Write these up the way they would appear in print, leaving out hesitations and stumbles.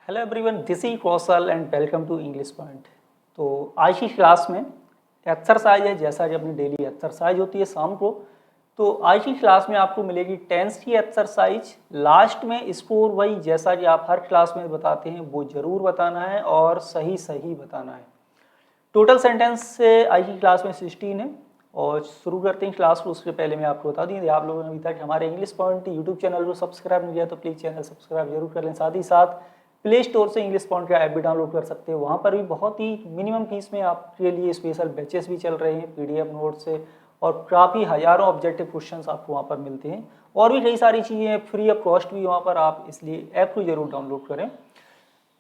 Hello everyone, this is Kaushal and welcome to English point. तो आज की क्लास में एक्सरसाइज है, जैसा कि अपनी डेली एक्सरसाइज होती है शाम को। तो आज की क्लास में आपको मिलेगी टेंस की एक्सरसाइज। लास्ट में स्कोर वही जैसा कि आप हर क्लास में बताते हैं वो ज़रूर बताना है और सही सही बताना है। टोटल सेंटेंस से आज की क्लास में 16 है। और शुरू करते हैं क्लास को, उसके पहले मैं आपको बता दूँ, आप लोगों ने अभी तक हमारे इंग्लिश पॉइंट यूट्यूब चैनल को सब्सक्राइब नहीं किया तो प्लीज़ चैनल सब्सक्राइब जरूर कर लें। साथ ही साथ प्ले स्टोर से इंग्लिश पॉइंट का ऐप भी डाउनलोड कर सकते हैं। वहाँ पर भी बहुत ही मिनिमम फीस में आपके लिए स्पेशल बैचेस भी चल रहे हैं पीडीएफ नोट से, और काफ़ी हज़ारों ऑब्जेक्टिव क्वेश्चंस आपको वहाँ पर मिलते हैं। और भी कई सारी चीज़ें फ्री ऑफ कॉस्ट भी वहाँ पर, आप इसलिए ऐप को जरूर डाउनलोड करें।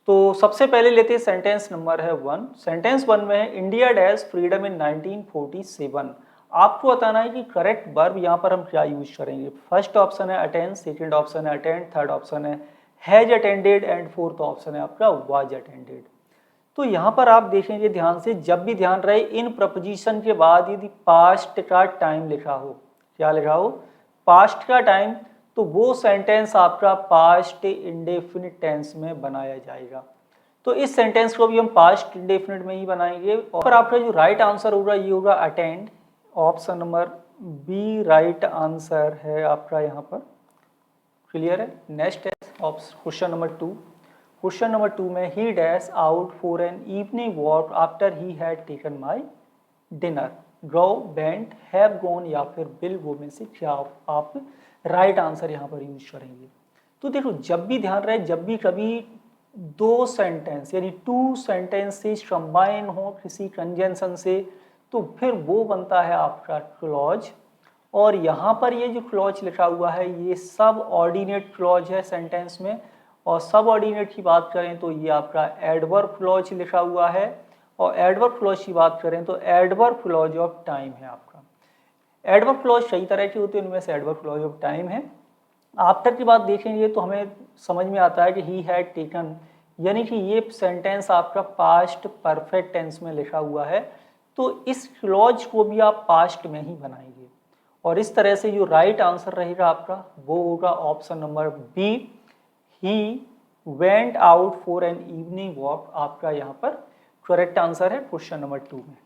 तो सबसे पहले लेते हैं सेंटेंस नंबर है 1। सेंटेंस 1 में है इंडिया डैश फ्रीडम इन 1947। आपको बताना है कि करेक्ट वर्ब यहाँ पर हम क्या यूज करेंगे। फर्स्ट ऑप्शन है अटेंड, सेकंड ऑप्शन है अटेंड, थर्ड ऑप्शन है has attended and fourth option है आपका वाज अटेंडेड। तो यहाँ पर आप देखेंगे ध्यान से, जब भी ध्यान रहे इन प्रपोजिशन के बाद यदि पास्ट का टाइम लिखा हो, क्या लिखा हो, पास्ट का टाइम, तो वो सेंटेंस आपका पास्ट इंडेफिनिट टेंस में बनाया जाएगा। तो इस सेंटेंस को भी हम पास्ट इंडेफिनिट में ही बनाएंगे। और आपका जो राइट आंसर होगा ये होगा attend. Option number B right answer है आपका यहाँ पर। क्लियर है। नेक्स्ट है क्वेश्चन नंबर 2। क्वेश्चन नंबर 2 में he dash out for an evening walk after he had taken my dinner. Go, went, have gone या फिर विल गो में से क्या आप राइट आंसर यहाँ पर यूज करेंगे। तो देखो, जब भी ध्यान रहे, जब भी कभी दो सेंटेंस यानी टू सेंटेंसेस कंबाइन हो किसी कंजंक्शन से, तो फिर वो बनता है आपका क्लॉज। और यहाँ पर ये जो क्लॉज लिखा हुआ है ये सब ऑर्डिनेट क्लॉज है सेंटेंस में। और सब ऑर्डिनेट की बात करें तो ये आपका एडवर्ब क्लॉज लिखा हुआ है। और एडवर्ब क्लॉज की बात करें तो एडवर्ब क्लॉज ऑफ टाइम है आपका। एडवर्ब क्लॉज कई तरह के होते हैं, उनमें से एडवर्ब क्लॉज ऑफ टाइम है। आफ्टर की बात देखेंगे तो हमें समझ में आता है कि ही हैड टेकन, यानी कि ये सेंटेंस आपका पास्ट परफेक्ट टेंस में लिखा हुआ है। तो इस क्लॉज को भी आप पास्ट में ही बनाएंगे। और इस तरह से जो राइट आंसर रहेगा आपका वो होगा option number B, he went out for an evening walk. आपका यहाँ पर करेक्ट आंसर है क्वेश्चन नंबर 2 में।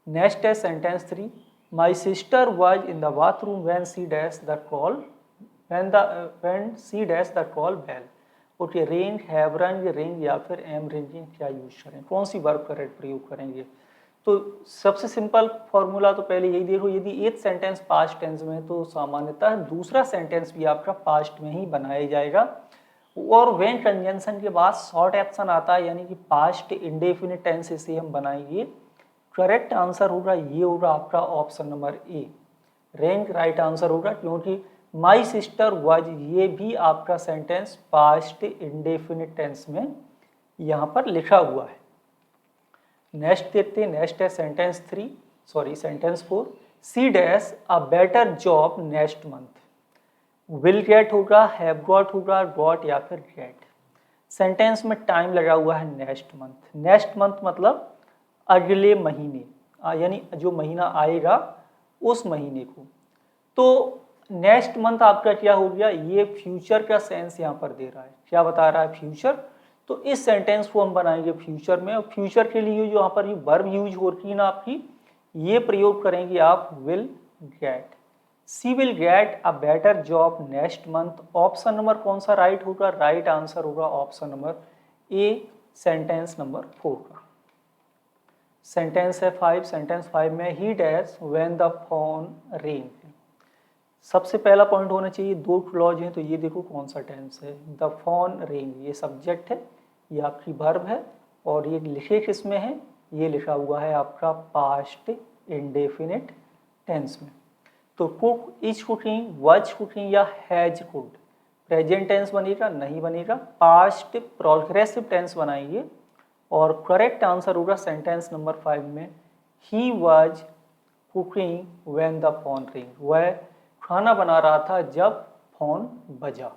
नेक्स्ट है sentence 3। My sister was in the bathroom when she dash the call when she dash the call bell. Okay, ring, have rung, ring या फिर M ringing, क्या use करें, कौन सी verb correct प्रयोग करेंगे। तो सबसे सिंपल फॉर्मूला तो पहले यही देखो, यदि एक सेंटेंस पास्ट टेंस में है तो सामान्यतः दूसरा सेंटेंस भी आपका पास्ट में ही बनाया जाएगा। और व्हेन कंजंक्शन के बाद शॉर्ट एक्शन आता है, यानी कि पास्ट इंडेफिनिट टेंस से हम बनाएंगे। करेक्ट आंसर होगा ये होगा आपका ऑप्शन नंबर ए, रैंक राइट आंसर होगा, क्योंकि माई सिस्टर वाज ये भी आपका सेंटेंस पास्ट इंडेफिनिट टेंस में यहाँ पर लिखा हुआ है। नेक्स्ट देखते हैं। नेक्स्ट है sentence 4। She dash a better job next month. Will get होगा, हैव गॉट होगा, गॉट या फिर गेट। सेंटेंस में टाइम लगा हुआ है नेक्स्ट मंथ। नेक्स्ट मंथ मतलब अगले महीने, यानी जो महीना आएगा उस महीने को। तो नेक्स्ट मंथ आपका क्या हो गया, ये फ्यूचर का सेंस यहाँ पर दे रहा है। क्या बता रहा है, फ्यूचर। तो इस सेंटेंस को हम बनाएंगे फ्यूचर में। और फ्यूचर के लिए जो यहाँ पर वर्ब यूज हो रही है ना आपकी, ये प्रयोग करेंगे आप will get. She will get a better job next month. Option number कौन सा राइट होगा, राइट आंसर होगा option number A, sentence number 4 का। सेंटेंस है 5। सेंटेंस 5 में he dash when the phone ring. सबसे पहला पॉइंट होना चाहिए, दो क्लॉज हैं तो ये देखो कौन सा टेंस है। द फोन रिंग ये सब्जेक्ट है, ये आपकी वर्ब है। और ये लिखे किस में है, ये लिखा हुआ है आपका पास्ट इंडेफिनिट टेंस में। तो cook, is cooking, was cooking या हैज कुक्ड, प्रेजेंट टेंस बनेगा, नहीं बनेगा, पास्ट प्रोग्रेसिव टेंस बनाएंगे। और करेक्ट आंसर होगा सेंटेंस नंबर 5 में he was cooking when the phone ring. वह खाना बना रहा था जब फोन बजा।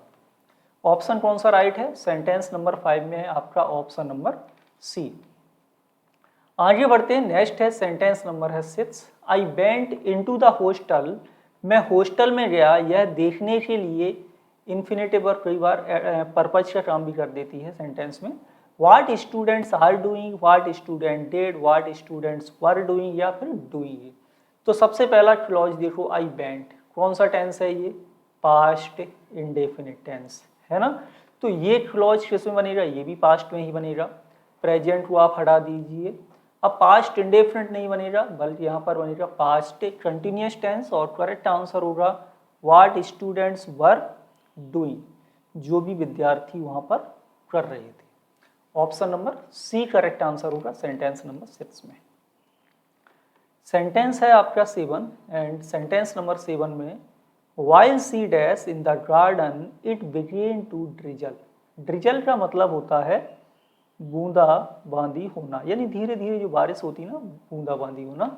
ऑप्शन कौन सा राइट है, सेंटेंस नंबर 5 में है आपका ऑप्शन नंबर सी। आगे बढ़ते हैं। नेक्स्ट है सेंटेंस नंबर है 6। I went into the hostel. मैं हॉस्टल में गया यह देखने के लिए इन्फिनेटिव वर्ब कई बार पर्पज का काम भी कर देती है सेंटेंस में। What students are doing, what student did, what students were doing या फिर डूइंग। तो सबसे पहला क्लॉज देखो आई वेंट, कौन सा टेंस है ये, पास्ट इंडेफिनिट टेंस है ना। तो ये क्लॉज किस में बनेगा, ये भी पास्ट में ही बनेगा। प्रेजेंट को आप हटा दीजिए, अब पास्ट इंडेफिनिट नहीं बनेगा बल्कि यहाँ पर बनेगा पास्ट कंटिन्यूअस टेंस और करेक्ट आंसर होगा व्हाट स्टूडेंट्स वर डूइंग, जो भी विद्यार्थी वहाँ पर कर रहे थे। Option number C correct answer होगा सेंटेंस नंबर 6 में। सेंटेंस है आपका 7 एंड सेंटेंस नंबर 7 में while she dash in the garden it began to drizzle। Drizzle का मतलब होता है बूंदा बांदी होना, यानी धीरे धीरे जो बारिश होती है ना, बूंदा बांदी होना।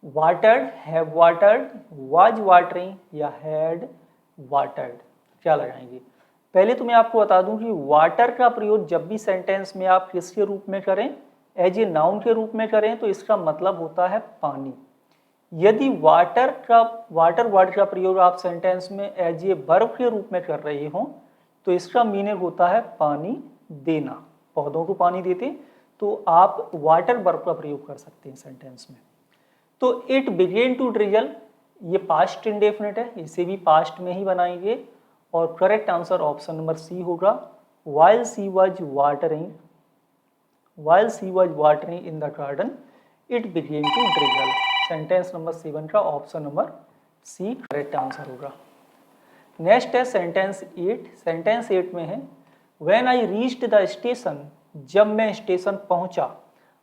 Watered, have watered, was watering या हैड वाटर्ड, क्या लगाएंगे। पहले तो मैं आपको बता दूं कि वाटर का प्रयोग जब भी सेंटेंस में आप किसके रूप में करें, एज ए नाउन के रूप में करें तो इसका मतलब होता है पानी। यदि वाटर वर्ड का प्रयोग आप सेंटेंस में एज ए वर्ब के रूप में कर रहे हो तो इसका मीनिंग होता है पानी देना, पौधों को पानी देते, तो आप वाटर वर्ब का प्रयोग कर सकते हैं सेंटेंस में। तो इट बिगेन टू ड्रिजल, ये पास्ट इंडेफिनिट है, इसे भी पास्ट में ही बनाएंगे और correct answer option number C होगा while she was watering in the garden it began to drizzle। Sentence number 7 का option number C correct answer होगा। नेक्स्ट है सेंटेंस 8। सेंटेंस 8 में है when I reached the station, जब मैं station पहुंचा,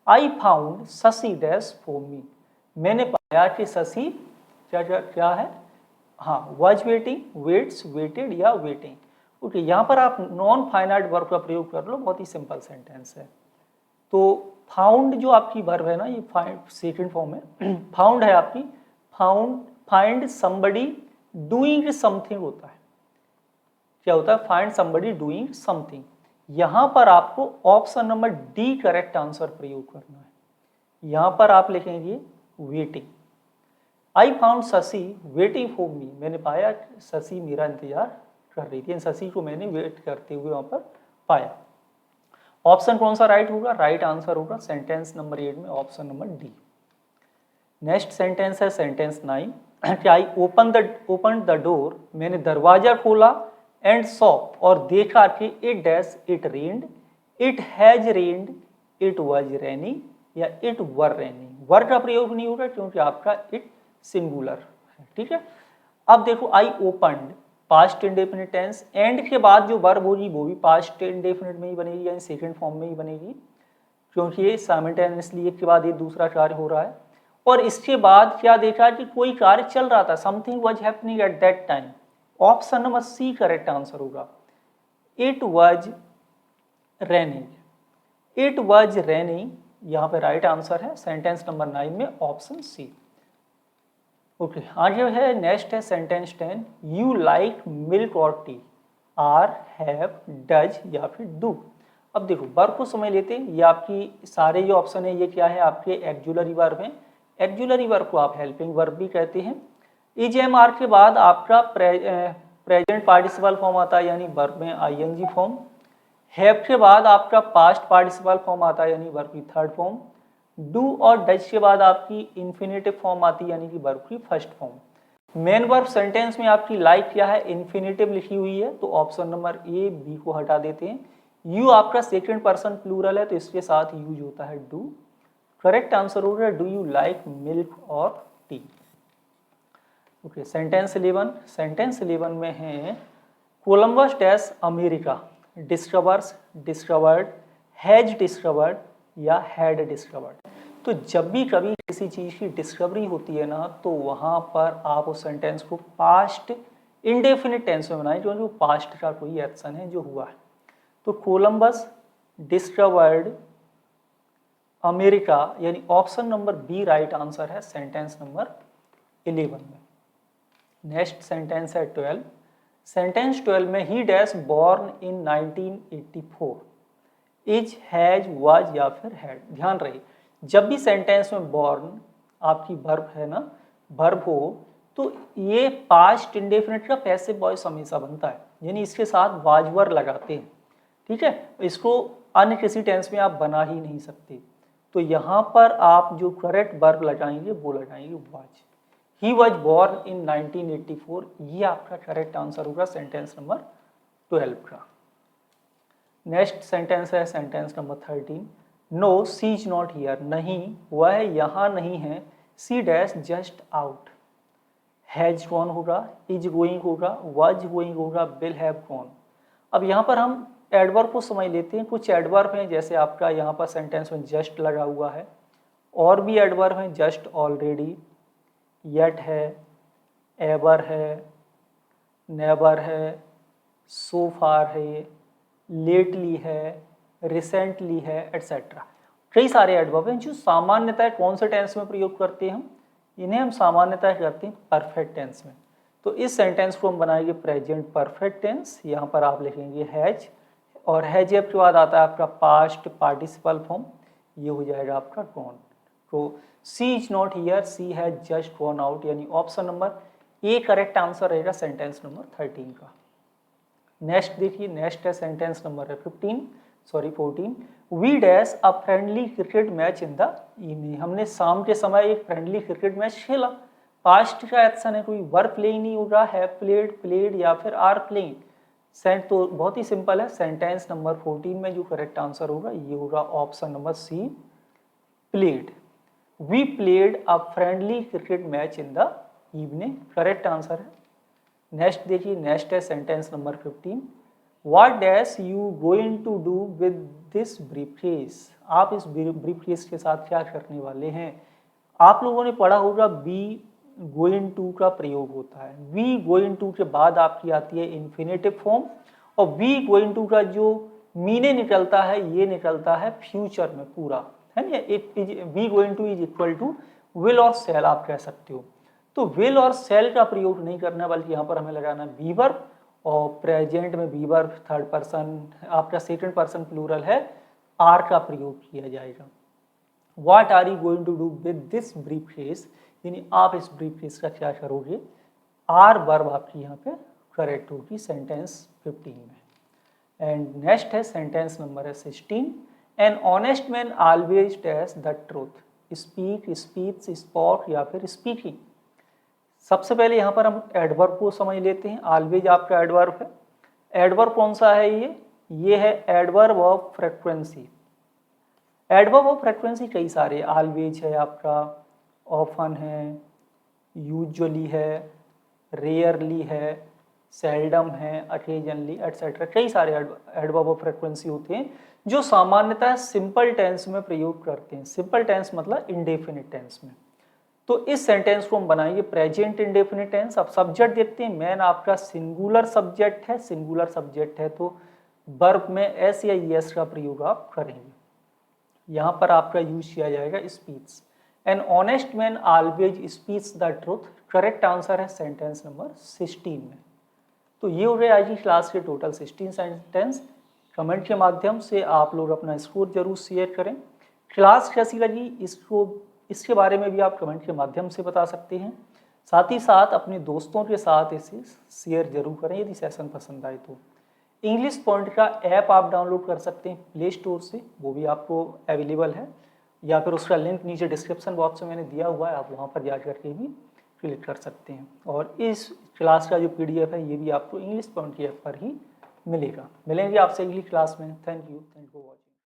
I found Shashi dash for me, मैंने पाया कि शशि क्या है, हाँ, वाज वेटिंग, वेट्स, वेटेड या वेटिंग। ओके, यहाँ पर आप नॉन फाइनाइट वर्ब का प्रयोग कर लो, बहुत ही सिंपल सेंटेंस है। तो फाउंड जो आपकी वर्ब है ना, ये सेकंड फॉर्म है, फाउंड है आपकी, फाइंड समबडी डूइंग समथिंग होता है, क्या होता है, फाइंड समबडी डूइंग समथिंग। यहाँ पर आपको option number D correct answer प्रयोग करना है। यहाँ पर आप लिखेंगे waiting. I found Shashi waiting for me, मैंने पाया शशि मेरा इंतजार कर रही थी, शशि को मैंने वेट करते हुए वहाँ पर पाया। ऑप्शन कौन सा राइट होगा, राइट आंसर होगा सेंटेंस नंबर 8 में option number D. Next sentence है सेंटेंस 9 कि आई ओपन द डोर, मैंने दरवाजा खोला, एंड सॉ, और देखा कि it dash it rained, it has rained, it was raining या इट वर रेनिंग। वर का प्रयोग नहीं होगा क्योंकि आपका इट सिंगुलर है, ठीक है। अब देखो I opened, past indefinite tense, and के बाद जो वर्ब होगी वो भी पास्ट इंडेफिनिट में ही बनेगी, यानी सेकंड फॉर्म में ही बनेगी, क्योंकि ये साइमल्टेनियसली एक के बाद ये दूसरा कार्य हो रहा है। और इसके बाद क्या देखा कि कोई कार्य चल रहा था, something was happening at that time. Option number C correct answer होगा, it was raining, it was raining यहाँ पे राइट आंसर है सेंटेंस नंबर 9 में ऑप्शन सी। ओके, आगे है नेक्स्ट है सेंटेंस 10, यू लाइक मिल्क और टी, आर, हैव, डज या फिर डू। अब देखो वर्ब को समझ लेते हैं, ये आपकी सारे जो ऑप्शन है ये क्या है, आपके एक्जुलरी वर्ब हैं। एक्जुलरी वर्ब को आप हेल्पिंग वर्ब भी कहते हैं। EJMR के बाद आपका प्रेजेंट पार्टिसिपल फॉर्म आता है, यानी वर्ब में आईएनजी फॉर्म। हैव के बाद आपका पास्ट पार्टिसिपल फॉर्म आता है, यानी वर्ब की थर्ड फॉर्म। डू और डज के बाद आपकी इन्फिनेटिव फॉर्म आती है, यानी कि वर्ब की first form. Main verb sentence में आपकी लाइक क्या है, इन्फिनेटिव लिखी हुई है, तो ऑप्शन नंबर ए, बी को हटा देते हैं। यू आपका सेकंड पर्सन प्लूरल है, तो इसके साथ यूज होता है डू। करेक्ट आंसर होगा डू यू लाइक मिल्क और टी। Okay, sentence 11। सेंटेंस 11 में है Columbus dash America discovers, discovered, has discovered या हैड डिस्कवर्ड। तो जब भी कभी किसी चीज़ की डिस्कवरी होती है ना, तो वहाँ पर आप उस सेंटेंस को पास्ट इंडेफिनिट टेंस में बनाएं, क्योंकि वो पास्ट का कोई एक्शन है जो हुआ है। तो कोलंबस डिस्कवर्ड अमेरिका, यानी option number B right answer है सेंटेंस नंबर 11 में। नेक्स्ट सेंटेंस है 12। सेंटेंस 12 में he dash born in 1984, is, has, was या फिर हैड। ध्यान रहे, जब भी सेंटेंस में बॉर्न आपकी वर्ब है ना, वर्ब हो, तो ये पास्ट इंडेफिनिट का पैसिव वॉइस हमेशा बनता है। यानी इसके साथ वाज वर लगाते हैं, ठीक है। इसको अन्य किसी टेंस में आप बना ही नहीं सकते। तो यहाँ पर आप जो करेक्ट वर्ब लगाएंगे वो लगाएंगे was. He was born in 1984, ये आपका करेक्ट आंसर होगा सेंटेंस नंबर 12 का। नेक्स्ट सेंटेंस है sentence number 13। No she is not here, नहीं वह यहाँ नहीं है। She dash just out. Has gone होगा, इज गोइंग होगा, वाज गोइंग होगा, विल हैव गॉन। अब यहाँ पर हम एडवर्ब को समझ लेते हैं। कुछ एडवर्ब हैं जैसे आपका यहाँ पर सेंटेंस में जस्ट लगा हुआ है, और भी एडवर्ब हैं जस्ट, ऑलरेडी, येट है, एवर है, नेवर है, सो फार है, लेटली है, रिसेंटली है, एट्सेट्रा। कई सारे एडवर्ब हैं जो सामान्यतः कौन से टेंस में प्रयोग करते हैं हम, इन्हें हम सामान्यतः करते हैं परफेक्ट टेंस में। तो इस सेंटेंस को हम बनाएंगे प्रेजेंट परफेक्ट टेंस। यहाँ पर आप लिखेंगे हैज, और हैज के बाद आता है आपका पास्ट पार्टिसिपल फॉर्म, ये हो जाएगा आपका गॉन। तो she is not here, she has just gone out, यानी option number A correct answer रहेगा सेंटेंस नंबर 13 का। नेक्स्ट देखिए, नेक्स्ट है sentence number 14। We dash a friendly cricket match in the evening, हमने शाम के समय एक फ्रेंडली क्रिकेट मैच खेला। पास्ट का एक्शन है, कोई वर प्लेइंग नहीं होगा, हैव प्लेड, प्लेड या फिर आर प्लेइंग। तो बहुत ही सिंपल है। सेंटेंस नंबर 14 में जो करेक्ट आंसर होगा ये होगा option number C, played. We played a friendly cricket match in the evening, correct answer है। नेक्स्ट देखिए, नेक्स्ट है sentence number 15। What dash you going to do with this briefcase, आप इस ब्रीफकेस के साथ क्या करने वाले हैं। आप लोगों ने पढ़ा होगा बी गोइंग टू का प्रयोग होता है। वी गोइंग टू के बाद आपकी आती है इन्फिनेटिव फॉर्म, और वी गोइंग टू का जो मीने निकलता है ये निकलता है फ्यूचर में पूरा, है ना। We going to is equal to will और सेल आप कह सकते हो। तो विल और सेल का प्रयोग नहीं करना, बल्कि यहाँ पर हमें लगाना बी वर्ब, और प्रेजेंट में बी वर्ब थर्ड पर्सन, आपका सेकंड पर्सन प्लूरल है, आर का प्रयोग किया जाएगा। What are you going to do with this briefcase, यानी आप इस ब्रीफकेस का क्या करोगे। आर वर्ब आपकी यहाँ पे करेक्ट होगी सेंटेंस 15 में। एंड नेक्स्ट है sentence number 16। An honest man always tells the truth, speak, speech, spoke या फिर स्पीकिंग। सबसे पहले यहाँ पर हम एडवर्ब को समझ लेते हैं। ऑलवेज आपका एडवर्ब है। एडवर्ब कौन सा है ये है adverb of frequency. Adverb of frequency कई सारे, ऑलवेज है आपका, ऑफन है, यूजुअली है, रेयरली है, सेल्डम है, अकेजनली, एटसेट्रा। कई सारे एडवर्ब ऑफ फ्रीक्वेंसी होते हैं जो सामान्यतः सिंपल टेंस में प्रयोग करते हैं। सिंपल टेंस मतलब इंडेफिनिट टेंस में। तो इस सेंटेंस को हम बनाएंगे प्रेजेंट इंडेफिनिट टेंस। अब सब्जेक्ट देखते हैं। मैन आपका सिंगुलर सब्जेक्ट है, सिंगुलर सब्जेक्ट है तो वर्ब में एस या ईएस का प्रयोग आप करेंगे। यहाँ पर आपका यूज किया जाएगा speech. An honest man always speech the truth, correct answer है सेंटेंस नंबर 16 में। तो ये हो गए आज की क्लास के टोटल 16 सेंटेंस। कमेंट के माध्यम से आप लोग अपना स्कोर जरूर शेयर करें। क्लास कैसी लगी इसके बारे में भी आप कमेंट के माध्यम से बता सकते हैं। साथ ही साथ अपने दोस्तों के साथ इसे शेयर जरूर करें यदि सेशन पसंद आए तो। इंग्लिश पॉइंट का ऐप आप डाउनलोड कर सकते हैं प्ले स्टोर से, वो भी आपको अवेलेबल है, या फिर उसका लिंक नीचे डिस्क्रिप्शन बॉक्स में मैंने दिया हुआ है, आप वहाँ पर जा करके भी क्लिक कर सकते हैं। और इस क्लास का जो PDF है ये भी आपको इंग्लिश पॉइंट के ऐप पर ही मिलेगा। मिलेंगे आपसे अगली क्लास में। Thank you for